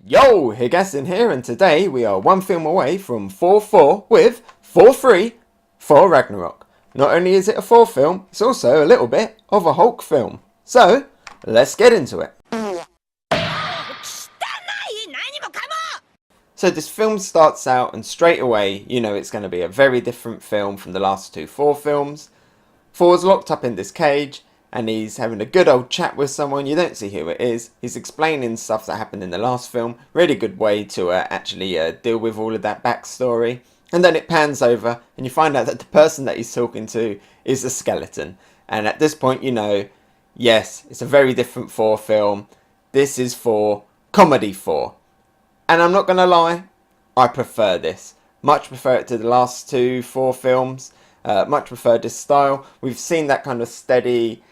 Yo, Hegassen here, and today we are one film away from 4-4 with 4-3 for Ragnarok. Not only is it a Thor film, it's also a little bit of a Hulk film. So, let's get into it. So this film starts out and straight away, you know it's going to be a very different film from the last two Thor films. Thor's locked up in this cage and he's having a good old chat with someone. You don't see who it is. He's explaining stuff that happened in the last film. Really good way to actually deal with all of that backstory. And then it pans over and you find out that the person that he's talking to is a skeleton. And at this point you know, yes, it's a very different Thor film. This is for comedy Thor. And I'm not going to lie, I prefer this. Much prefer it to the last two Thor films. Much prefer this style. We've seen that kind of steady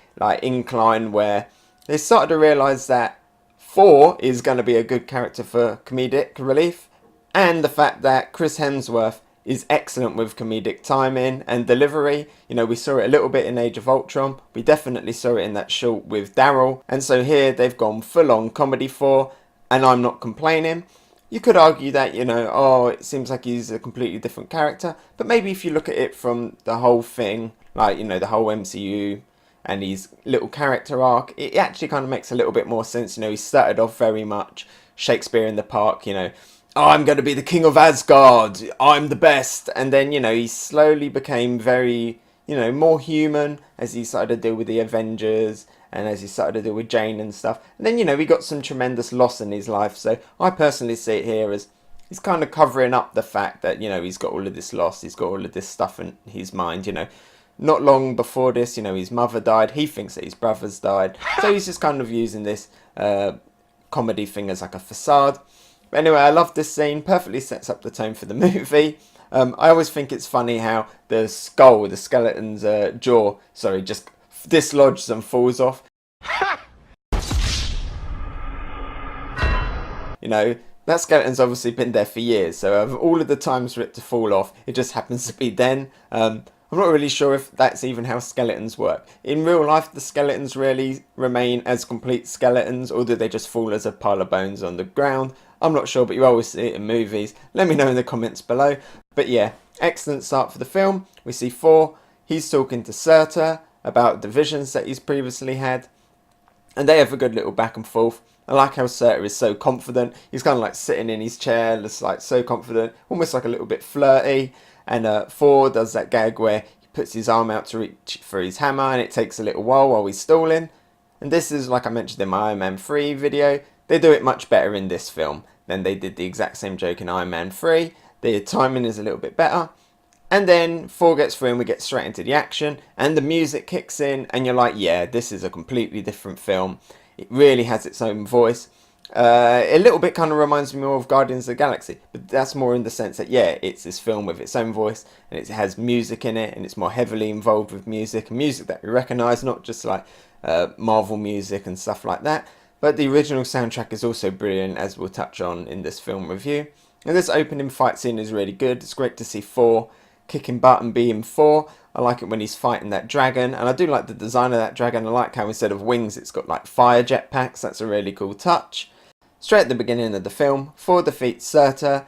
incline where they started to realise that Thor is going to be a good character for comedic relief. And the fact that Chris Hemsworth is excellent with comedic timing and delivery. You know, we saw it a little bit in Age of Ultron. We definitely saw it in that short with Daryl. And so here they've gone full on comedy Thor. And I'm not complaining. You could argue that, you know, oh, it seems like he's a completely different character. But maybe if you look at it from the whole thing, like, you know, the whole MCU and his little character arc, it actually kind of makes a little bit more sense. You know, he started off very much Shakespeare in the Park, you know, oh, I'm going to be the king of Asgard, I'm the best. And then, you know, he slowly became very, you know, more human as he started to deal with the Avengers and as he started to deal with Jane and stuff. And then, you know, he got some tremendous loss in his life. So I personally see it here as he's kind of covering up the fact that, you know, he's got all of this loss. He's got all of this stuff in his mind, you know. Not long before this, you know, his mother died. He thinks that his brothers died. So he's just kind of using this comedy thing as like a facade. But anyway, I love this scene. Perfectly sets up the tone for the movie. I always think it's funny how the skull, the skeleton's jaw, just dislodges and falls off. You know, that skeleton's obviously been there for years, so of all of the times for it to fall off, it just happens to be then. I'm not really sure if that's even how skeletons work. In real life, the skeletons really remain as complete skeletons, or do they just fall as a pile of bones on the ground? I'm not sure, but you always see it in movies. Let me know in the comments below. But yeah, excellent start for the film. We see Thor, he's talking to Surtur about the visions that he's previously had. And they have a good little back and forth. I like how Surtur is so confident. He's kind of like sitting in his chair, just like so confident, almost like a little bit flirty. And Thor does that gag where he puts his arm out to reach for his hammer and it takes a little while he's stalling. And this is, like I mentioned in my Iron Man 3 video, they do it much better in this film than they did the exact same joke in Iron Man 3. The timing is a little bit better. And then Thor gets through and we get straight into the action and the music kicks in and you're like, yeah, this is a completely different film. It really has its own voice. A little bit kind of reminds me more of Guardians of the Galaxy, but that's more in the sense that, yeah, it's this film with its own voice and it has music in it and it's more heavily involved with music and music that we recognise, not just like Marvel music and stuff like that. But the original soundtrack is also brilliant, as we'll touch on in this film review. And this opening fight scene is really good. It's great to see Thor kicking butt and being Thor. I like it when he's fighting that dragon, and I do like the design of that dragon. I like how instead of wings it's got like fire jetpacks. That's a really cool touch. Straight at the beginning of the film, Thor defeats Surtur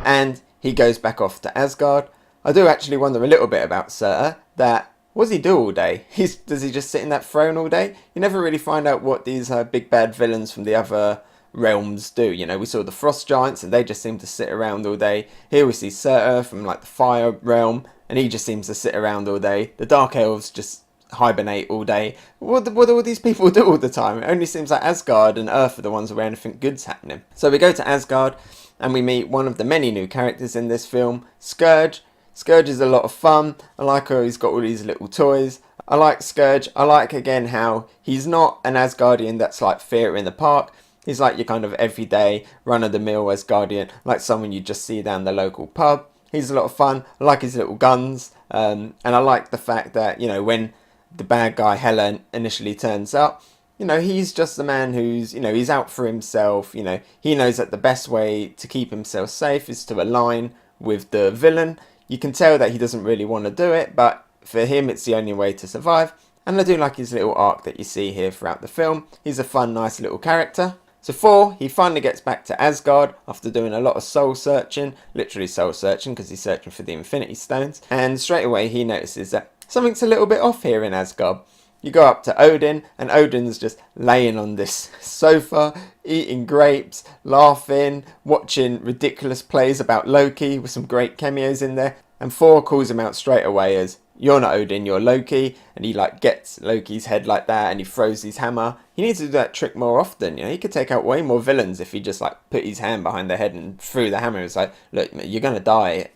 and he goes back off to Asgard. I do actually wonder a little bit about Surtur, that what does he do all day? Does he just sit in that throne all day? You never really find out what these big bad villains from the other realms do. You know, we saw the Frost Giants and they just seem to sit around all day. Here we see Surtur from like the Fire realm and he just seems to sit around all day. The Dark Elves just hibernate all day. What do all these people do all the time? It only seems like Asgard and Earth are the ones where anything good's happening. So we go to Asgard and we meet one of the many new characters in this film, Scourge. Scourge is a lot of fun. I like how he's got all these little toys. I like Scourge. I like again how he's not an Asgardian that's like Theatre in the Park. He's like your kind of everyday, run-of-the-mill Asgardian, like someone you just see down the local pub. He's a lot of fun. I like his little guns. And I like the fact that, you know, when the bad guy HELA initially turns up, you know, he's just a man who's, you know, he's out for himself. You know, he knows that the best way to keep himself safe is to align with the villain. You can tell that he doesn't really want to do it, but for him it's the only way to survive. And I do like his little arc that you see here throughout the film. He's a fun, nice little character. So Thor, he finally gets back to Asgard after doing a lot of soul searching, literally soul searching because he's searching for the Infinity Stones. And straight away he notices that something's a little bit off here in Asgard. You go up to Odin, and Odin's just laying on this sofa, eating grapes, laughing, watching ridiculous plays about Loki with some great cameos in there. And Thor calls him out straight away as, "You're not Odin, you're Loki." And he like gets Loki's head like that, and he throws his hammer. He needs to do that trick more often. You know, he could take out way more villains if he just like put his hand behind their head and threw the hammer. It's like, look, you're gonna die.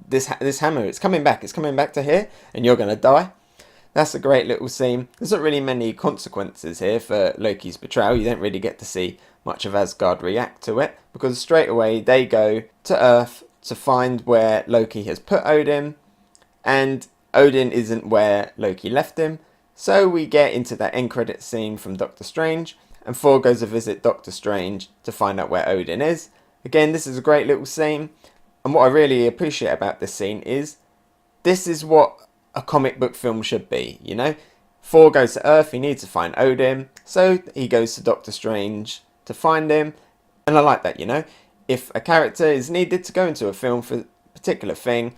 This hammer, it's coming back to here, and you're gonna die. That's a great little scene. There's not really many consequences here for Loki's betrayal. You don't really get to see much of Asgard react to it, because straight away they go to Earth to find where Loki has put Odin, and Odin isn't where Loki left him. So we get into that end credit scene from Doctor Strange, and Thor goes to visit Doctor Strange to find out where Odin is. Again, this is a great little scene, and what I really appreciate about this scene is this is what a comic book film should be, you know? Thor goes to Earth, he needs to find Odin, so he goes to Doctor Strange to find him, and I like that, you know? If a character is needed to go into a film for a particular thing,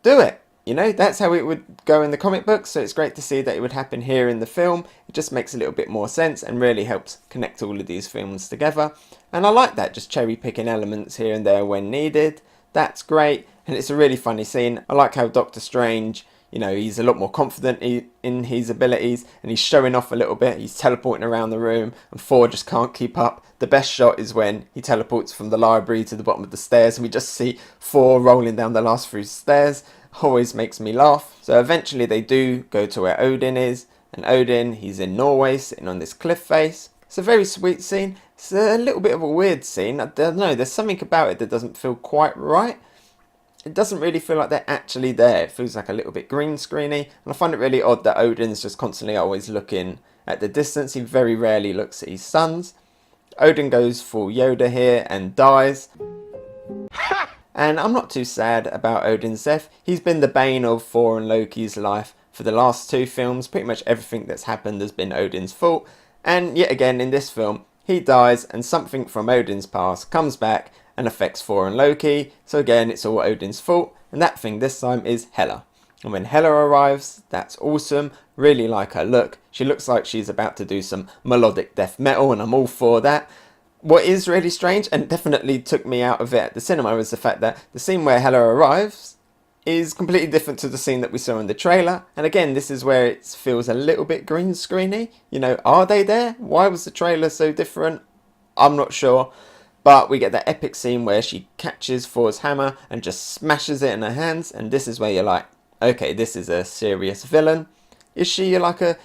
do it. You know, that's how it would go in the comic books, so it's great to see that it would happen here in the film. It just makes a little bit more sense and really helps connect all of these films together. And I like that, just cherry picking elements here and there when needed. That's great, and it's a really funny scene. I like how Doctor Strange, you know, he's a lot more confident in his abilities, and he's showing off a little bit. He's teleporting around the room, and Thor just can't keep up. The best shot is when he teleports from the library to the bottom of the stairs, and we just see Thor rolling down the last few stairs. Always makes me laugh. So eventually they do go to where Odin is, and Odin, he's in Norway, sitting on this cliff face. It's a very sweet scene. It's a little bit of a weird scene. I don't know, there's something about it that doesn't feel quite right. It doesn't really feel like they're actually there. It feels like a little bit green screeny. And I find it really odd that Odin's just constantly always looking at the distance. He very rarely looks at his sons. Odin goes full Yoda here and dies. And I'm not too sad about Odin's death. He's been the bane of Thor and Loki's life for the last two films. Pretty much everything that's happened has been Odin's fault. And yet again in this film, he dies and something from Odin's past comes back and affects Thor and Loki. So again, it's all Odin's fault. And that thing this time is HELA. And when HELA arrives, that's awesome. Really like her look. She looks like she's about to do some melodic death metal, and I'm all for that. What is really strange, and definitely took me out of it at the cinema, was the fact that the scene where HELA arrives is completely different to the scene that we saw in the trailer. And again, this is where it feels a little bit green screeny. You know, are they there? Why was the trailer so different? I'm not sure. But we get that epic scene where she catches Thor's hammer and just smashes it in her hands. And this is where you're like, okay, this is a serious villain. Is she like a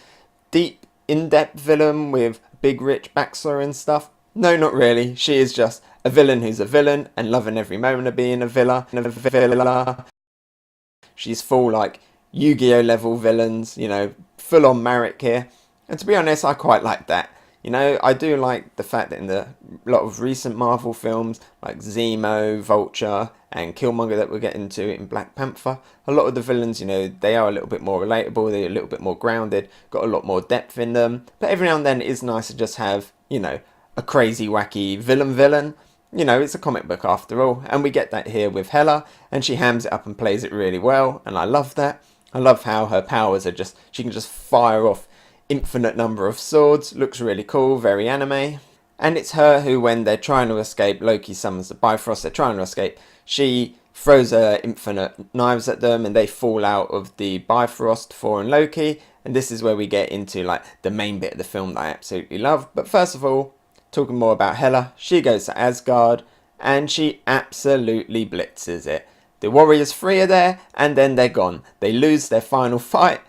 deep, in-depth villain with big, rich backstory and stuff? No, not really. She is just a villain who's a villain and loving every moment of being a villain. She's full like Yu-Gi-Oh level villains, you know, full on Miek here. And to be honest, I quite like that. You know, I do like the fact that in a lot of recent Marvel films, like Zemo, Vulture, and Killmonger that we'll get into in Black Panther, a lot of the villains, you know, they are a little bit more relatable, they're a little bit more grounded, got a lot more depth in them. But every now and then it is nice to just have, you know, a crazy, wacky villain. You know, it's a comic book after all. And we get that here with HELA, and she hams it up and plays it really well, and I love that. I love how her powers are just, she can just fire off infinite number of swords. Looks really cool, very anime. And it's her who, when they're trying to escape, Loki summons the Bifrost, they're trying to escape, she throws her infinite knives at them and they fall out of the Bifrost, Thor and Loki. And this is where we get into like the main bit of the film that I absolutely love. But first of all, talking more about HELA, she goes to Asgard and she absolutely blitzes it. The Warriors 3 are there and then they're gone. They lose their final fight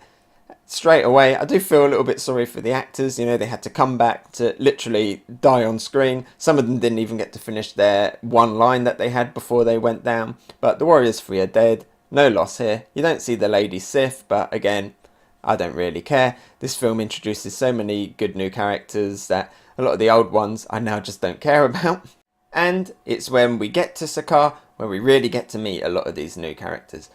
straight away. I do feel a little bit sorry for the actors. You know, they had to come back to literally die on screen. Some of them didn't even get to finish their one line that they had before they went down. But the Warriors 3 are dead. No loss here. You don't see the Lady Sif, but again, I don't really care. This film introduces so many good new characters that a lot of the old ones I now just don't care about. And it's when we get to Sakaar where we really get to meet a lot of these new characters.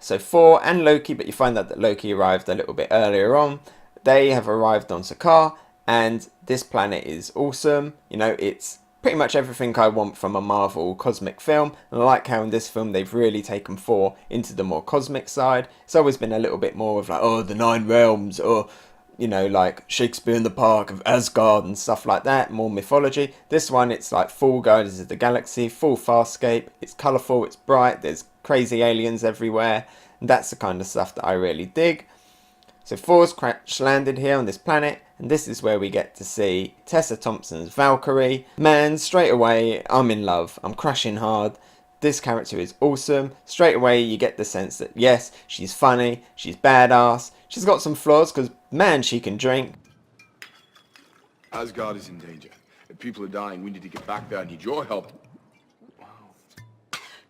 So Thor and Loki, but you find out that Loki arrived a little bit earlier on. They have arrived on Sakaar, and this planet is awesome. You know, it's pretty much everything I want from a Marvel cosmic film, and I like how in this film they've really taken Thor into the more cosmic side. It's always been a little bit more of like, oh, the Nine Realms, or, you know, like Shakespeare in the Park of Asgard and stuff like that, more mythology. This one, it's like full Guardians of the Galaxy, full Farscape. It's colourful, it's bright, there's crazy aliens everywhere, and that's the kind of stuff that I really dig. So Thor's crash landed here on this planet, and this is where we get to see Tessa Thompson's Valkrie. Man, straight away, I'm in love. I'm crashing hard. This character is awesome. Straight away, you get the sense that, yes, she's funny, she's badass. She's got some flaws, because, man, she can drink. Asgard is in danger. If people are dying, we need to get back there. I need your help.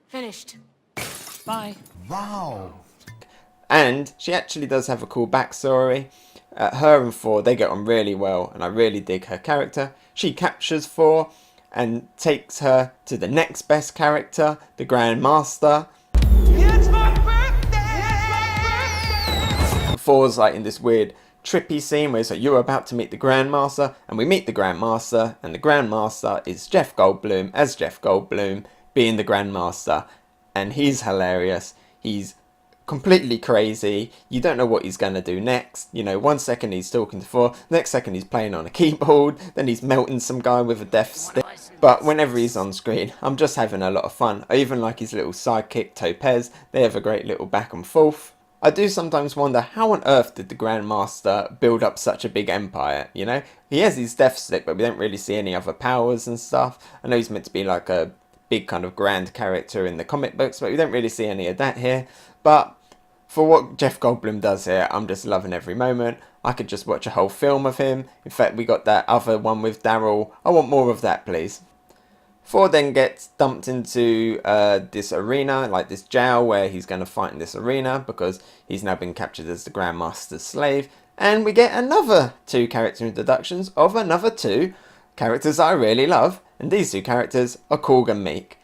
Finished. Bye. Wow. And she actually does have a cool backstory. Her and Thor, they get on really well, and I really dig her character. She captures Thor and takes her to the next best character, the Grandmaster. It's my birthday! Thor's like in this weird trippy scene where it's like, you're about to meet the Grandmaster, and we meet the Grandmaster, and the Grandmaster is Jeff Goldblum as Jeff Goldblum being the Grandmaster, and he's hilarious. He's completely crazy. You don't know what he's going to do next. You know, 1 second he's talking to Thor, next second he's playing on a keyboard, then he's melting some guy with a death stick. But whenever he's on screen, I'm just having a lot of fun. I even like his little sidekick, Topez. They have a great little back and forth. I do sometimes wonder, how on earth did the Grandmaster build up such a big empire, you know? He has his death stick, but we don't really see any other powers and stuff. I know he's meant to be like a big kind of grand character in the comic books, but we don't really see any of that here. But for what Jeff Goldblum does here, I'm just loving every moment. I could just watch a whole film of him. In fact, we got that other one with Daryl. I want more of that, please. Thor then gets dumped into this arena, like this jail, where he's going to fight in this arena because he's now been captured as the Grandmaster's slave. And we get another 2 character introductions of another 2 characters I really love. And these 2 characters are Korg and Miek.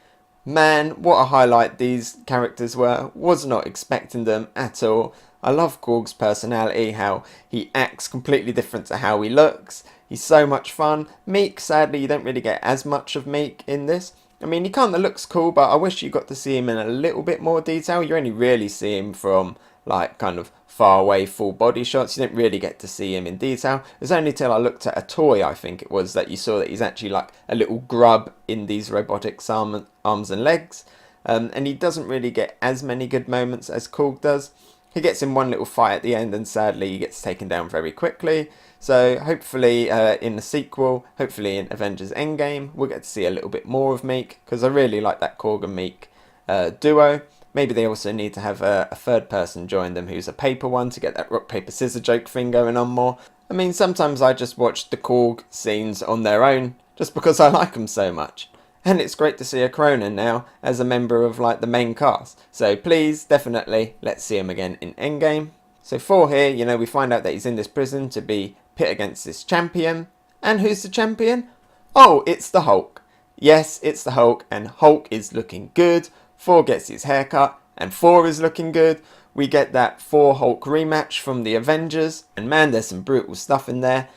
Man, what a highlight these characters were. Was not expecting them at all. I love Korg's personality, how he acts completely different to how he looks. He's so much fun. Miek, sadly, you don't really get as much of Miek in this. I mean, he kind of looks cool, but I wish you got to see him in a little bit more detail. You only really see him from, like, kind of far away full body shots. You don't really get to see him in detail. It was only till I looked at a toy, I think it was, that you saw that he's actually like a little grub in these robotic arms and legs. And he doesn't really get as many good moments as Korg does. He gets in one little fight at the end, and sadly he gets taken down very quickly. So hopefully in the sequel, hopefully in Avengers Endgame, we'll get to see a little bit more of Miek, because I really like that Korg and Miek duo. Maybe they also need to have a third person join them who's a paper one to get that rock, paper, scissors joke thing going on more. I mean, sometimes I just watch the Korg scenes on their own just because I like them so much. And it's great to see a Cronin now as a member of like the main cast. So please, definitely, let's see him again in Endgame. So Thor here, you know, we find out that he's in this prison to be pit against this champion. And who's the champion? Oh, it's the Hulk. Yes, it's the Hulk, and Hulk is looking good. Thor gets his haircut, and Thor is looking good. We get that Thor Hulk rematch from the Avengers, and man, there's some brutal stuff in there.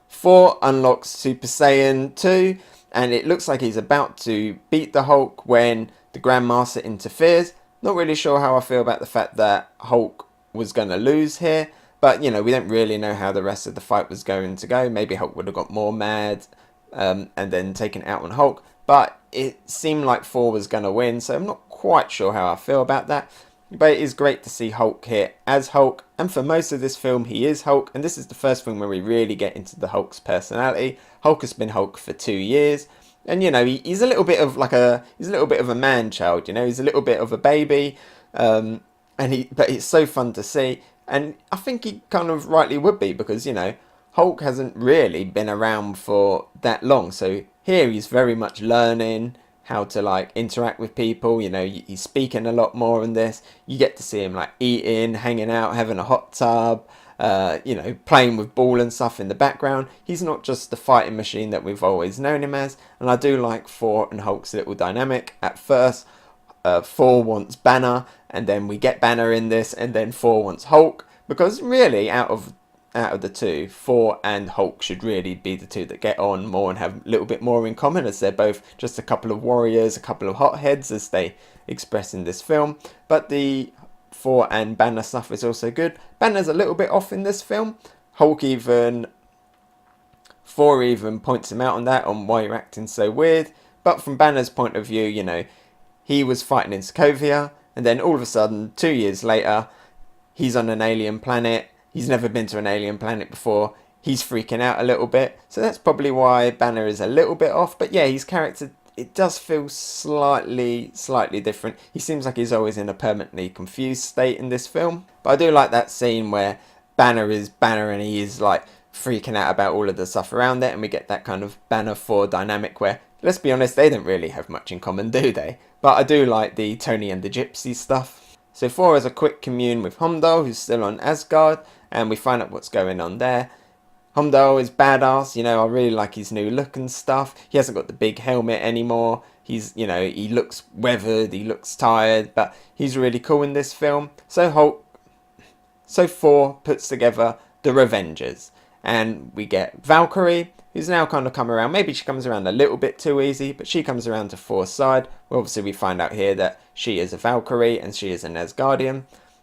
Thor unlocks Super Saiyan 2, and it looks like he's about to beat the Hulk when the Grandmaster interferes. Not really sure how I feel about the fact that Hulk was going to lose here, but you know, we don't really know how the rest of the fight was going to go. Maybe Hulk would have got more mad and then taken out on Hulk, but it seemed like Thor was going to win, so I'm not quite sure how I feel about that. But it is great to see Hulk here as Hulk, and for most of this film he is Hulk, and this is the first film where we really get into the Hulk's personality. Hulk has been Hulk for 2 years, and you know, he's a little bit of like he's a little bit of a man child, you know, he's a little bit of a baby, but it's so fun to see, and I think he kind of rightly would be, because you know, Hulk hasn't really been around for that long, so here he's very much learning how to like interact with people. You know, he's speaking a lot more in this. You get to see him like eating, hanging out, having a hot tub, you know, playing with ball and stuff in the background. He's not just the fighting machine that we've always known him as, and I do like Thor and Hulk's little dynamic. At first, Thor wants Banner, and then we get Banner in this, and then Thor wants Hulk, because really out of the two, Thor and Hulk should really be the two that get on more and have a little bit more in common, as they're both just a couple of warriors, a couple of hotheads, as they express in this film. But the Thor and Banner stuff is also good. Banner's a little bit off in this film. Thor even points him out on that, on why you're acting so weird. But from Banner's point of view, you know, he was fighting in Sokovia, and then all of a sudden, 2 years later, he's on an alien planet. He's never been to an alien planet before. He's freaking out a little bit. So that's probably why Banner is a little bit off. But yeah, his character, it does feel slightly different. He seems like he's always in a permanently confused state in this film. But I do like that scene where Banner is Banner and he is like freaking out about all of the stuff around it. And we get that kind of Banner-Thor dynamic where, let's be honest, they don't really have much in common, do they? But I do like the Tony and the Gypsy stuff. So Thor has a quick commune with Heimdall, who's still on Asgard, and we find out what's going on there. Heimdall is badass, you know, I really like his new look and stuff. He hasn't got the big helmet anymore. He's, you know, he looks weathered, he looks tired, but he's really cool in this film. So Thor puts together the Revengers, and we get Valkyrie, who's now kind of come around. Maybe she comes around a little bit too easy, but she comes around to Thor's side. Well, obviously we find out here that she is a Valkyrie and she is an Asgardian.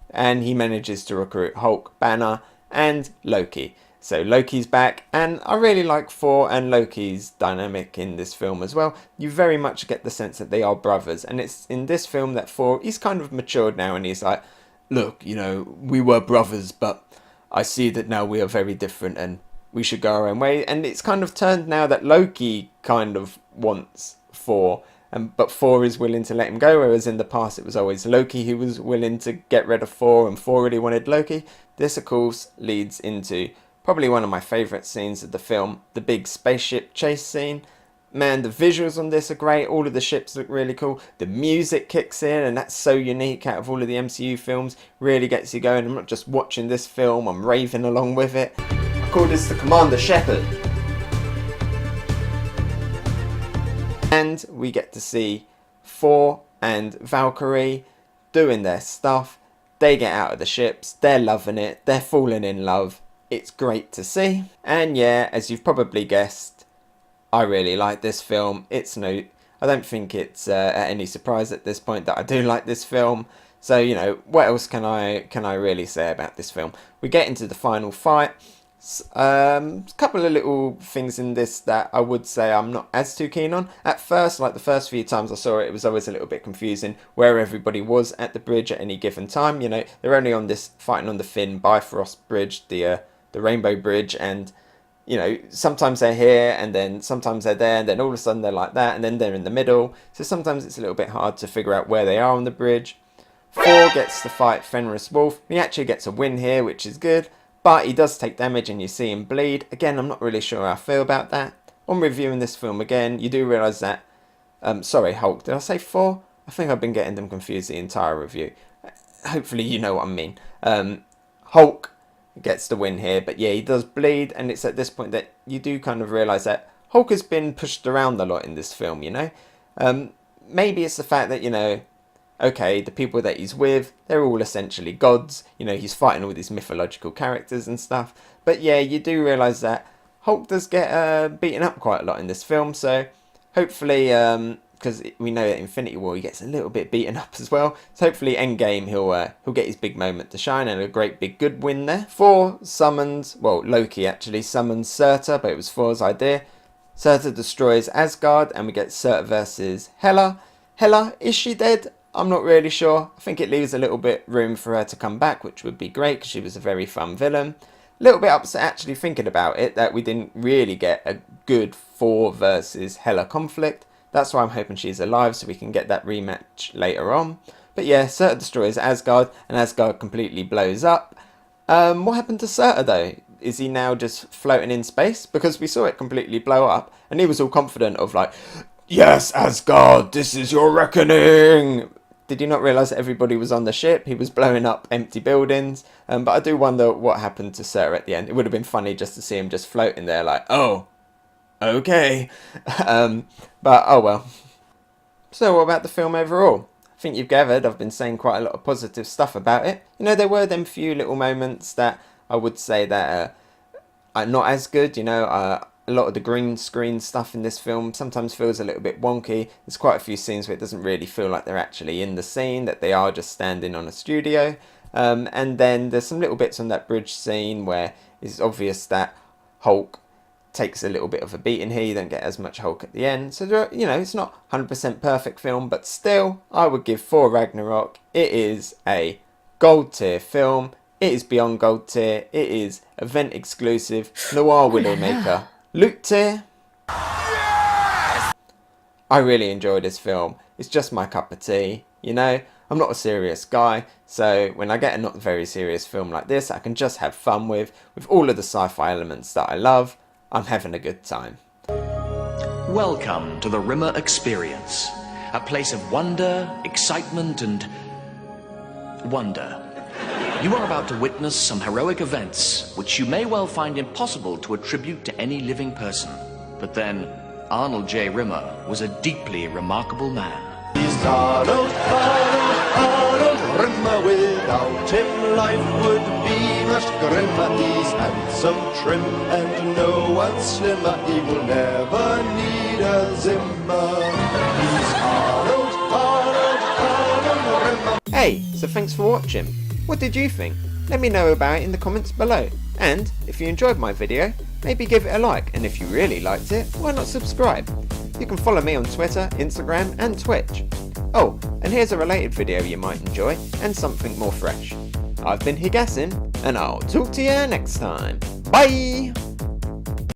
And he manages to recruit Hulk, Banner, and Loki. So Loki's back, and I really like Thor and Loki's dynamic in this film as well. You very much get the sense that they are brothers, and it's in this film that Thor, he's kind of matured now, and he's like, look, you know, we were brothers, but I see that now we are very different, and we should go our own way. And it's kind of turned now that Loki kind of wants Thor, but Thor is willing to let him go, whereas in the past it was always Loki who was willing to get rid of Thor, and Thor really wanted Loki. This, of course, leads into probably one of my favourite scenes of the film, the big spaceship chase scene. Man, the visuals on this are great. All of the ships look really cool. The music kicks in, and that's so unique out of all of the MCU films. Really gets you going. I'm not just watching this film, I'm raving along with it. I call this the Commander Shepard. And we get to see Thor and Valkyrie doing their stuff. They get out of the ships, they're loving it, they're falling in love. It's great to see. And yeah, as you've probably guessed, I really like this film. I don't think it's at any surprise at this point that I do like this film. So, you know, what else can I really say about this film? We get into the final fight. A couple of little things in this that I would say I'm not as too keen on. At first, like the first few times I saw it, it was always a little bit confusing where everybody was at the bridge at any given time. You know, they're only on this fighting on the Finn Bifrost Bridge, the Rainbow Bridge, and you know, sometimes they're here and then sometimes they're there, and then all of a sudden they're like that, and then they're in the middle. So sometimes it's a little bit hard to figure out where they are on the bridge. Thor gets to fight Fenris Wolf. He actually gets a win here, which is good. But he does take damage and you see him bleed. Again, I'm not really sure how I feel about that. On reviewing this film again, you do realise that... sorry, Hulk. Did I say Thor? I think I've been getting them confused the entire review. Hopefully you know what I mean. Hulk gets the win here. But yeah, he does bleed. And it's at this point that you do kind of realise that Hulk has been pushed around a lot in this film, you know. Maybe it's the fact that, you know... Okay, the people that he's with, they're all essentially gods. You know, he's fighting all these mythological characters and stuff. But yeah, you do realise that Hulk does get beaten up quite a lot in this film. So hopefully, because we know that Infinity War, he gets a little bit beaten up as well. So hopefully Endgame, he'll get his big moment to shine and a great big good win there. Loki actually summons Surtur, but it was Thor's idea. Surtur destroys Asgard and we get Surtur versus HELA. HELA, is she dead? I'm not really sure. I think it leaves a little bit room for her to come back, which would be great because she was a very fun villain. A little bit upset actually thinking about it that we didn't really get a good Thor versus HELA conflict. That's why I'm hoping she's alive so we can get that rematch later on. But yeah, Surtur destroys Asgard and Asgard completely blows up. What happened to Surtur though? Is he now just floating in space? Because we saw it completely blow up and he was all confident of like, yes, Asgard, this is your reckoning. Did you not realise that everybody was on the ship? He was blowing up empty buildings. But I do wonder what happened to Surtur at the end. It would have been funny just to see him just floating there like, oh, okay. But oh well. So what about the film overall? I think you've gathered I've been saying quite a lot of positive stuff about it. You know, there were them few little moments that I would say that are not as good. You know, a lot of the green screen stuff in this film sometimes feels a little bit wonky. There's quite a few scenes where it doesn't really feel like they're actually in the scene, that they are just standing on a studio. And then there's some little bits on that bridge scene where it's obvious that Hulk takes a little bit of a beating here. You don't get as much Hulk at the end. So, there are, you know, it's not 100% perfect film, but still, I would give Thor Ragnarok. It is a gold tier film. It is beyond gold tier. It is event exclusive. Noir Widowmaker. Loot tier. Yes! I really enjoy this film. It's just my cup of tea. You know, I'm not a serious guy, so when I get a not very serious film like this, I can just have fun with all of the sci-fi elements that I love. I'm having a good time. Welcome to the Rimmer Experience, a place of wonder, excitement, and wonder. You are about to witness some heroic events, which you may well find impossible to attribute to any living person. But then, Arnold J. Rimmer was a deeply remarkable man. He's Arnold Rimmer. Without him life would be much grimmer. He's handsome, trim, and no one slimmer. He will never need a Zimmer. He's Arnold Rimmer. Hey, so thanks for watching. What did you think? Let me know about it in the comments below. And if you enjoyed my video, maybe give it a like, and if you really liked it, why not subscribe? You can follow me on Twitter, Instagram and Twitch. Oh, and here's a related video you might enjoy, and something more fresh. I've been Hegassen, and I'll talk to you next time. Bye!